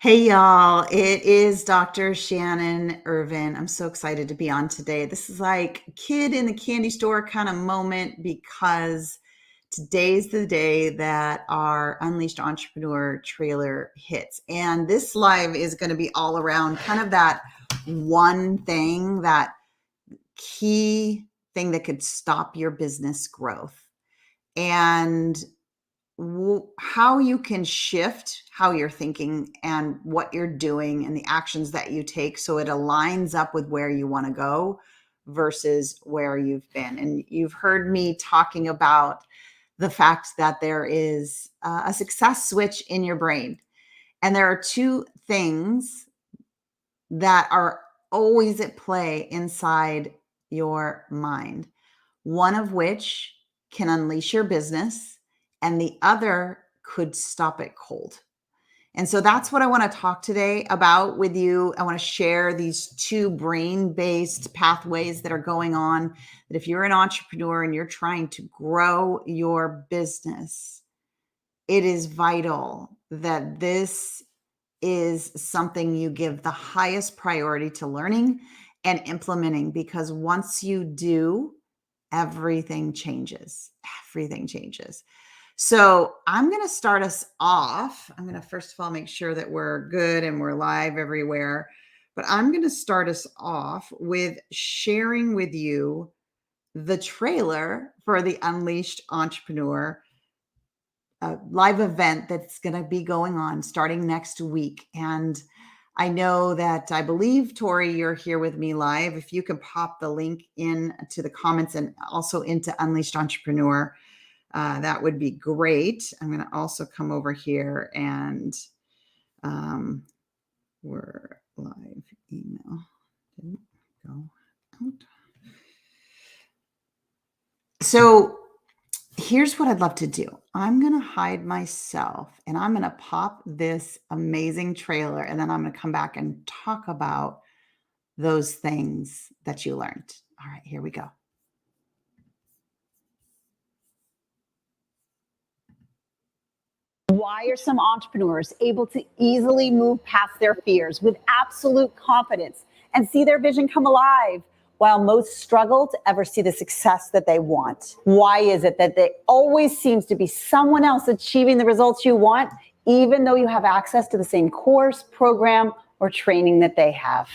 Hey y'all, it is Dr. Shannon Irvin. I'm so excited to be on today. This is like a kid in the candy store kind of moment because today's the day that our Unleashed Entrepreneur trailer hits. And this live is going to be all around kind of that one thing, that key thing that could stop your business growth. And how you can shift how you're thinking and what you're doing and the actions that you take so it aligns up with where you want to go versus where you've been. And you've heard me talking about the fact that there is a success switch in your brain. And there are two things that are always at play inside your mind, one of which can unleash your business and the other could stop it cold. And so that's what I want to talk today about with you. I want to share these two brain-based pathways that are going on, that if you're an entrepreneur and you're trying to grow your business, it is vital that this is something you give the highest priority to learning and implementing, because once you do, everything changes. Everything changes. So I'm going to start us off. I'm going to first of all make sure that we're good and we're live everywhere. But I'm going to start us off with sharing with you the trailer for the Unleashed Entrepreneur live event that's going to be going on starting next week. And I know that I believe, Tori, you're here with me live. If you can pop the link in to the comments and also into Unleashed Entrepreneur, that would be great. I'm going to also come over here and we're live. Email didn't go out. So here's what I'd love to do. I'm going to hide myself and I'm going to pop this amazing trailer, and then I'm going to come back and talk about those things that you learned. All right, here we go. Why are some entrepreneurs able to easily move past their fears with absolute confidence and see their vision come alive, while most struggle to ever see the success that they want? Why is it that there always seems to be someone else achieving the results you want, even though you have access to the same course, program, or training that they have?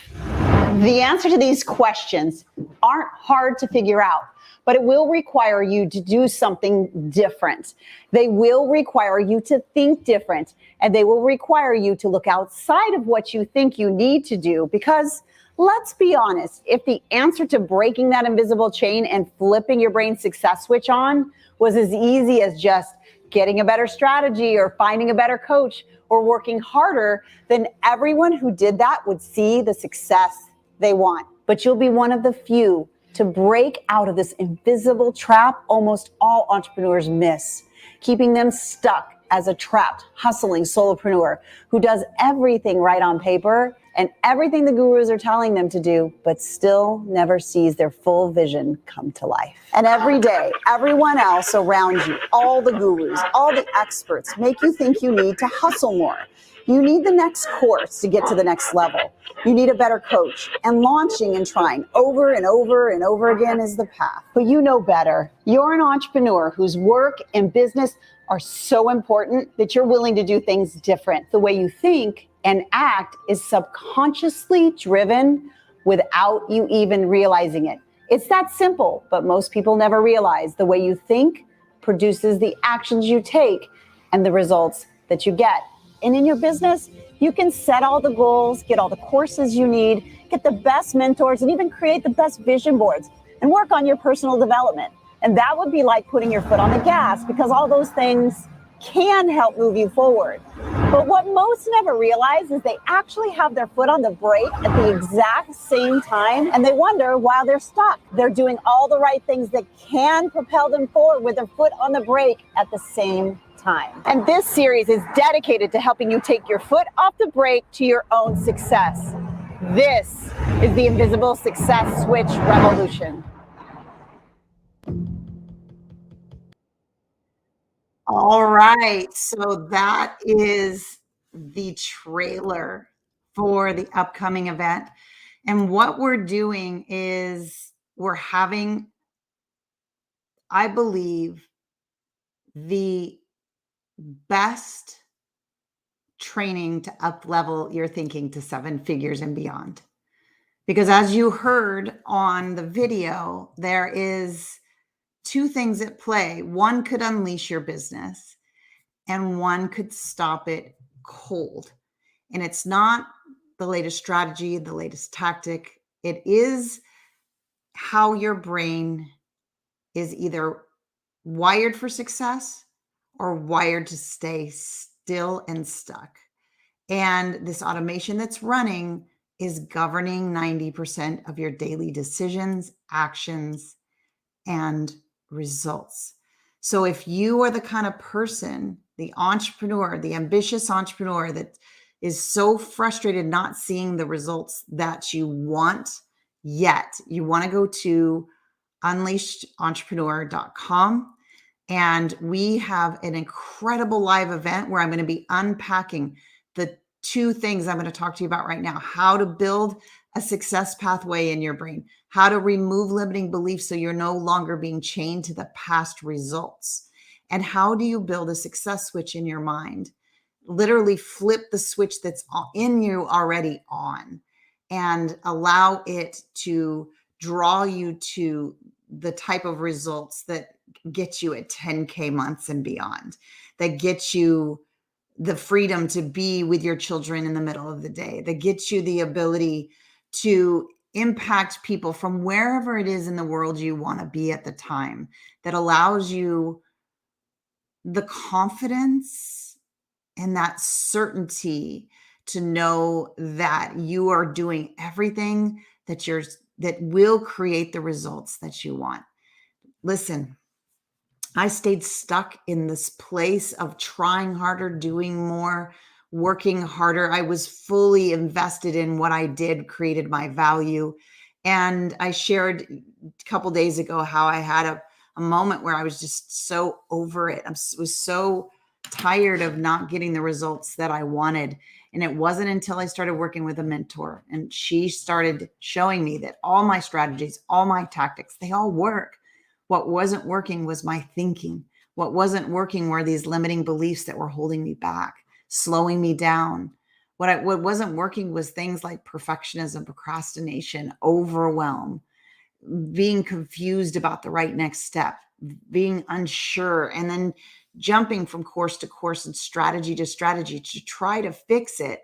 The answer to these questions aren't hard to figure out, but it will require you to do something different. They will require you to think different, and they will require you to look outside of what you think you need to do, because let's be honest, if the answer to breaking that invisible chain and flipping your brain success switch on was as easy as just getting a better strategy or finding a better coach or working harder, then everyone who did that would see the success they want. But you'll be one of the few to break out of this invisible trap almost all entrepreneurs miss, keeping them stuck as a trapped, hustling solopreneur who does everything right on paper and everything the gurus are telling them to do, but still never sees their full vision come to life. And every day, everyone else around you, all the gurus, all the experts, make you think you need to hustle more. You need the next course to get to the next level. You need a better coach, and launching and trying over and over and over again is the path. But you know better. You're an entrepreneur whose work and business are so important that you're willing to do things different. The way you think and act is subconsciously driven without you even realizing it. It's that simple, but most people never realize the way you think produces the actions you take and the results that you get. And in your business, you can set all the goals, get all the courses you need, get the best mentors, and even create the best vision boards and work on your personal development. And that would be like putting your foot on the gas, because all those things can help move you forward. But what most never realize is they actually have their foot on the brake at the exact same time, and they wonder why they're stuck. They're doing all the right things that can propel them forward with their foot on the brake at the same time. And this series is dedicated to helping you take your foot off the brake to your own success. This is the Invisible Success Switch Revolution. All right. So that is the trailer for the upcoming event. And what we're doing is we're having, I believe, the best training to up level your thinking to 7 figures and beyond. Because as you heard on the video, there is 2 things at play. One could unleash your business and one could stop it cold. And it's not the latest strategy, the latest tactic. It is how your brain is either wired for success or wired to stay still and stuck. And this automation that's running is governing 90% of your daily decisions, actions, and results. So if you are the kind of person, the entrepreneur, the ambitious entrepreneur that is so frustrated not seeing the results that you want yet, you want to go to unleashedentrepreneur.com. And we have an incredible live event where I'm going to be unpacking the 2 things I'm going to talk to you about right now: how to build a success pathway in your brain, how to remove limiting beliefs so you're no longer being chained to the past results, and how do you build a success switch in your mind. Literally flip the switch that's in you already on and allow it to draw you to the type of results that get you at 10K months and beyond, that get you the freedom to be with your children in the middle of the day, that gets you the ability to impact people from wherever it is in the world you want to be at the time, that allows you the confidence and that certainty to know that you are doing everything that will create the results that you want. Listen, I stayed stuck in this place of trying harder, doing more, working harder. I was fully invested in what I did, created my value. And I shared a couple days ago how I had a moment where I was just so over it. I was so tired of not getting the results that I wanted. And it wasn't until I started working with a mentor and she started showing me that all my strategies, all my tactics, they all work. What wasn't working was my thinking. What wasn't working were these limiting beliefs that were holding me back, slowing me down. What wasn't working was things like perfectionism, procrastination, overwhelm, being confused about the right next step, being unsure, and then jumping from course to course and strategy to strategy to try to fix it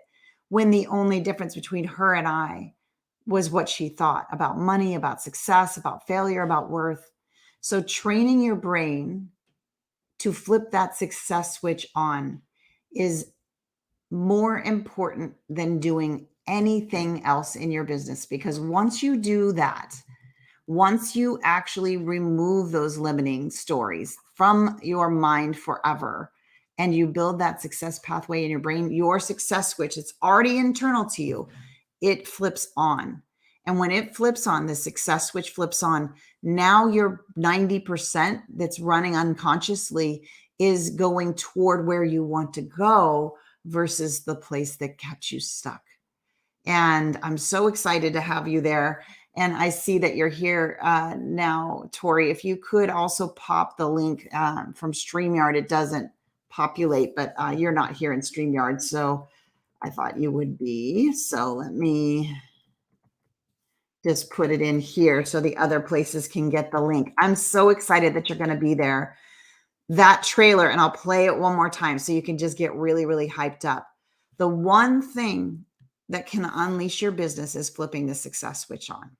when the only difference between her and I was what she thought about money, about success, about failure, about worth. So training your brain to flip that success switch on is more important than doing anything else in your business, because once you do that, once you actually remove those limiting stories from your mind forever and you build that success pathway in your brain, your success switch, it's already internal to you, it flips on. And when it flips on, the success switch flips on, now your 90% that's running unconsciously is going toward where you want to go versus the place that kept you stuck. And I'm so excited to have you there. And I see that you're here now, Tori. If you could also pop the link from StreamYard, it doesn't populate, but you're not here in StreamYard, so I thought you would be. So let me just put it in here so the other places can get the link. I'm so excited that you're going to be there. That trailer, and I'll play it one more time so you can just get really, really hyped up. The one thing that can unleash your business is flipping the success switch on.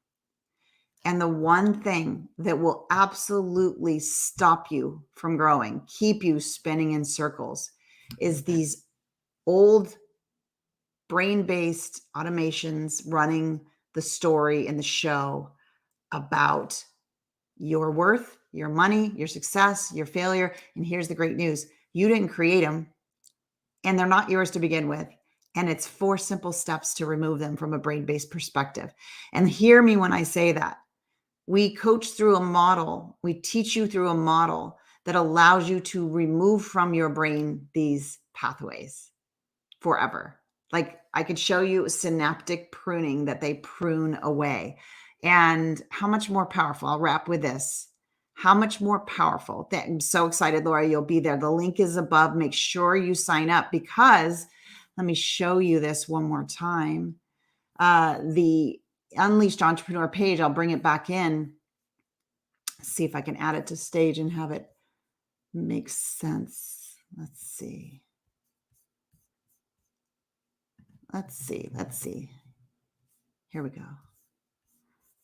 And the one thing that will absolutely stop you from growing, keep you spinning in circles, is these old brain-based automations running the story and the show about your worth, your money, your success, your failure. And here's the great news. You didn't create them, and they're not yours to begin with. And it's 4 simple steps to remove them from a brain-based perspective. And hear me when I say that. We coach through a model. We teach you through a model that allows you to remove from your brain these pathways. forever. Like I could show you synaptic pruning that they prune away. And how much more powerful, I'll wrap with this. How much more powerful. I'm so excited, Laura, you'll be there. The link is above. Make sure you sign up because let me show you this one more time. The Unleashed Entrepreneur page, I'll bring it back in. See if I can add it to stage and have it make sense. Let's see. Let's see. Here we go.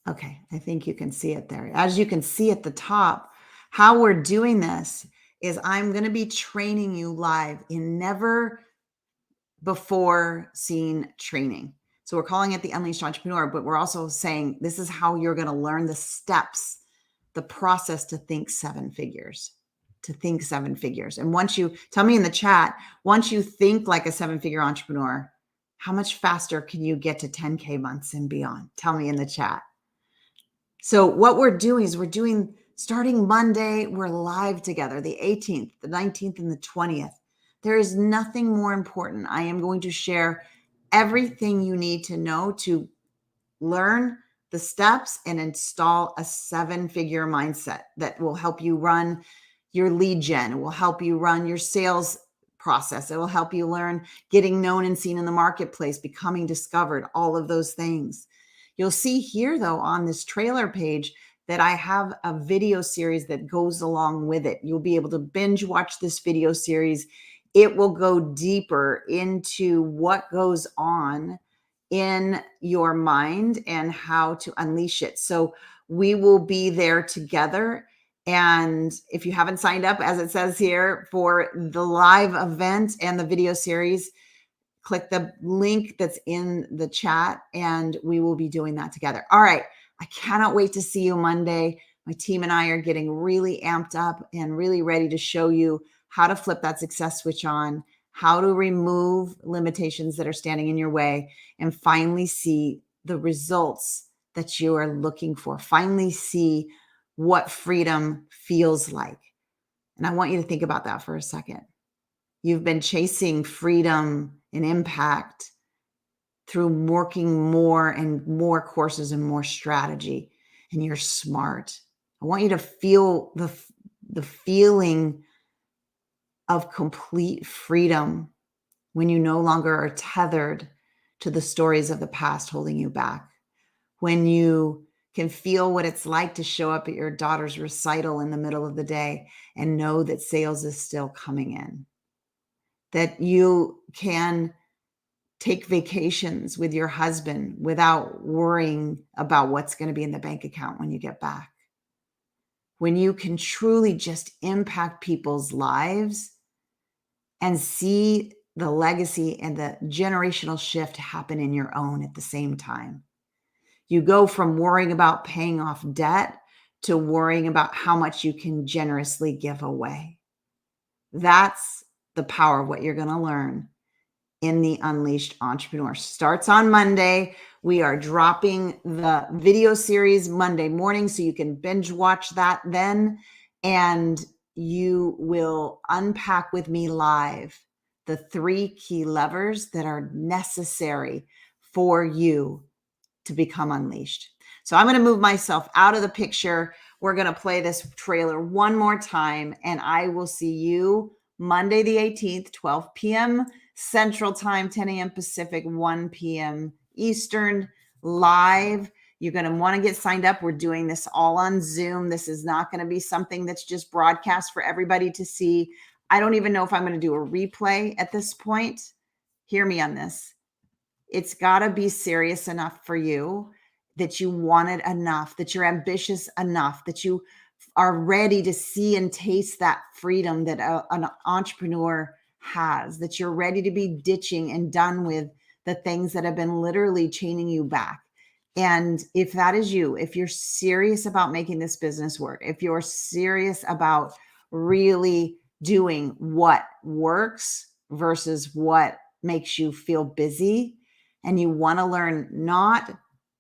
Okay, I think you can see it there. As you can see at the top, how we're doing this is I'm going to be training you live in never before seen training. So we're calling it the Unleashed Entrepreneur, but we're also saying this is how you're going to learn the steps, the process to think seven figures. And once you tell me in the chat, once you think like a seven-figure entrepreneur, how much faster can you get to 10K months and beyond? Tell me in the chat. So what we're doing is starting Monday, we're live together, the 18th, the 19th, and the 20th. There is nothing more important. I am going to share everything you need to know to learn the steps and install a seven-figure mindset that will help you run your lead gen. It will help you run your sales process. It will help you learn getting known and seen in the marketplace, becoming discovered, all of those things. You'll see here, though, on this trailer page that I have a video series that goes along with it. You'll be able to binge watch this video series. It will go deeper into what goes on in your mind and how to unleash it. So we will be there together. And if you haven't signed up, as it says here, for the live event and the video series, click the link that's in the chat and we will be doing that together. All right. I cannot wait to see you Monday. My team and I are getting really amped up and really ready to show you how to flip that success switch on, how to remove limitations that are standing in your way, and finally see the results that you are looking for. Finally see what freedom feels like. And I want you to think about that for a second. You've been chasing freedom and impact through working more and more courses and more strategy, and you're smart. I want you to feel the feeling of complete freedom when you no longer are tethered to the stories of the past holding you back. When you can feel what it's like to show up at your daughter's recital in the middle of the day and know that sales is still coming in. That you can take vacations with your husband without worrying about what's going to be in the bank account when you get back. When you can truly just impact people's lives and see the legacy and the generational shift happen in your own at the same time. You go from worrying about paying off debt to worrying about how much you can generously give away. That's the power of what you're going to learn in the Unleashed Entrepreneur. Starts on Monday. We are dropping the video series Monday morning, so you can binge watch that then, and you will unpack with me live the 3 key levers that are necessary for you to become unleashed. So I'm going to move myself out of the picture. We're going to play this trailer one more time, and I will see you Monday the 18th, 12 p.m. Central Time, 10 a.m. Pacific, 1 p.m. Eastern, live. You're going to want to get signed up. We're doing this all on Zoom. This is not going to be something that's just broadcast for everybody to see. I don't even know if I'm going to do a replay at this point. Hear me on this. It's got to be serious enough for you that you want it enough, that you're ambitious enough, that you are ready to see and taste that freedom that an entrepreneur has, that you're ready to be ditching and done with the things that have been literally chaining you back. And if that is you, if you're serious about making this business work, if you're serious about really doing what works versus what makes you feel busy, and you want to learn not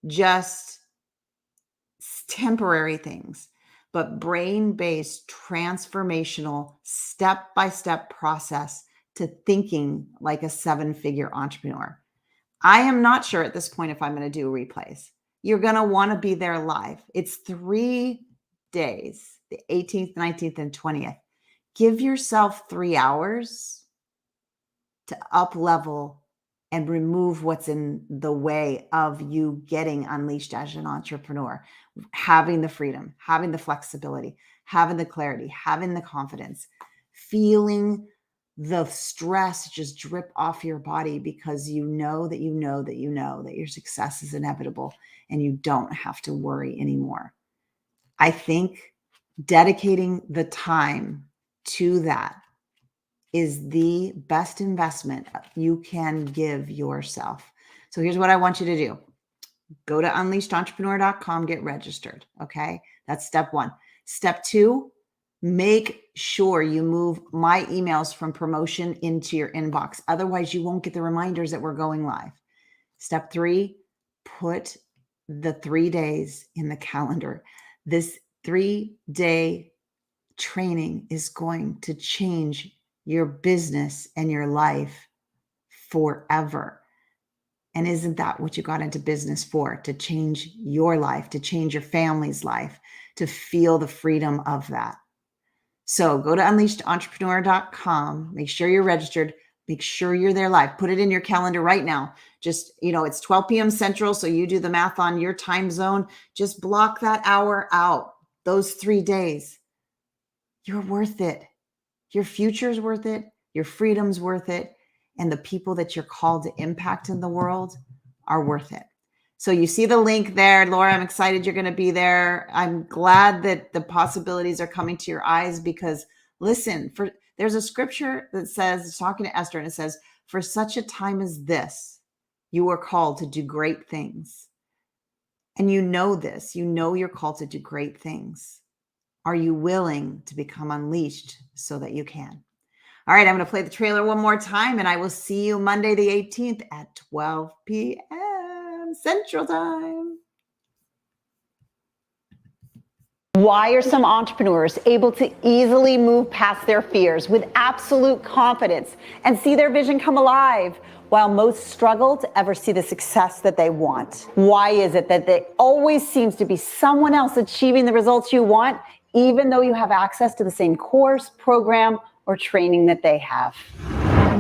just temporary things, but brain-based, transformational, step-by-step process to thinking like a 7-figure entrepreneur. I am not sure at this point if I'm going to do replays. You're going to want to be there live. It's 3 days, the 18th, 19th, and 20th. Give yourself 3 hours to up level and remove what's in the way of you getting unleashed as an entrepreneur, having the freedom, having the flexibility, having the clarity, having the confidence, feeling the stress just drip off your body because you know that your success is inevitable and you don't have to worry anymore. I think dedicating the time to that is the best investment you can give yourself. So here's what I want you to do. Go to unleashedentrepreneur.com, get registered. Okay. That's step 1. Step 2, make sure you move my emails from promotion into your inbox. Otherwise, you won't get the reminders that we're going live. Step 3, put the 3 days in the calendar. This 3-day training is going to change your business and your life forever. And isn't that what you got into business for? To change your life, to change your family's life, to feel the freedom of that. So go to unleashedentrepreneur.com. Make sure you're registered. Make sure you're there live. Put it in your calendar right now. Just, it's 12 p.m. Central, so you do the math on your time zone. Just block that hour out, those 3 days. You're worth it. Your future's worth it. Your freedom's worth it. And the people that you're called to impact in the world are worth it. So you see the link there. Laura, I'm excited you're going to be there. I'm glad that the possibilities are coming to your eyes because listen, there's a scripture that says, it's talking to Esther, and it says, for such a time as this, you are called to do great things. And you know this, you're called to do great things. Are you willing to become unleashed so that you can? All right, I'm going to play the trailer one more time, and I will see you Monday the 18th at 12 p.m. Central Time. Why are some entrepreneurs able to easily move past their fears with absolute confidence and see their vision come alive, while most struggle to ever see the success that they want? Why is it that there always seems to be someone else achieving the results you want, even though you have access to the same course, program, or training that they have?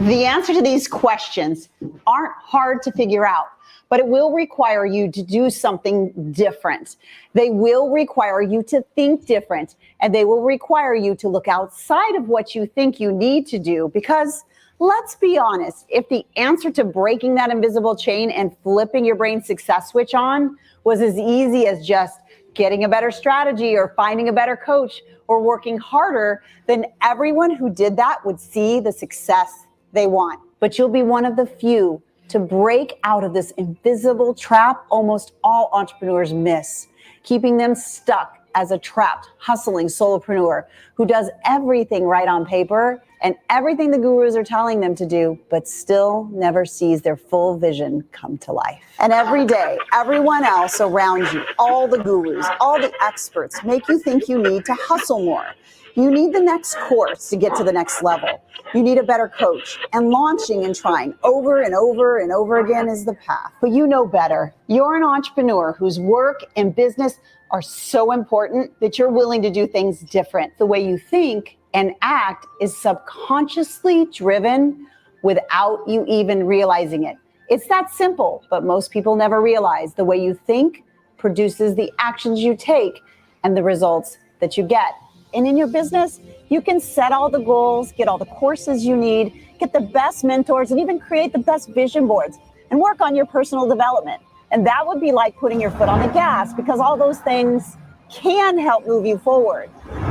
The answer to these questions aren't hard to figure out, but it will require you to do something different. They will require you to think different, and they will require you to look outside of what you think you need to do, because let's be honest, if the answer to breaking that invisible chain and flipping your brain success switch on was as easy as just getting a better strategy or finding a better coach or working harder, then everyone who did that would see the success they want. But you'll be one of the few to break out of this invisible trap almost all entrepreneurs miss, keeping them stuck as a trapped, hustling solopreneur who does everything right on paper and everything the gurus are telling them to do, but still never sees their full vision come to life. And every day, everyone else around you, all the gurus, all the experts, make you think you need to hustle more. You need the next course to get to the next level. You need a better coach, and launching and trying over and over and over again is the path. But you know better. You're an entrepreneur whose work and business are so important that you're willing to do things different. The way you think and act is subconsciously driven without you even realizing it. It's that simple, but most people never realize the way you think produces the actions you take and the results that you get. And in your business, you can set all the goals, get all the courses you need, get the best mentors, and even create the best vision boards and work on your personal development. And that would be like putting your foot on the gas, because all those things can help move you forward.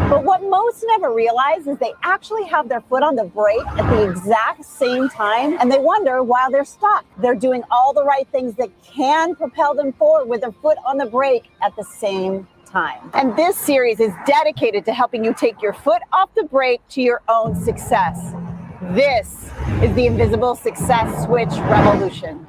But what most never realize is they actually have their foot on the brake at the exact same time, and they wonder why they're stuck. They're doing all the right things that can propel them forward with their foot on the brake at the same time. And this series is dedicated to helping you take your foot off the brake to your own success. This is the Invisible Success Switch Revolution.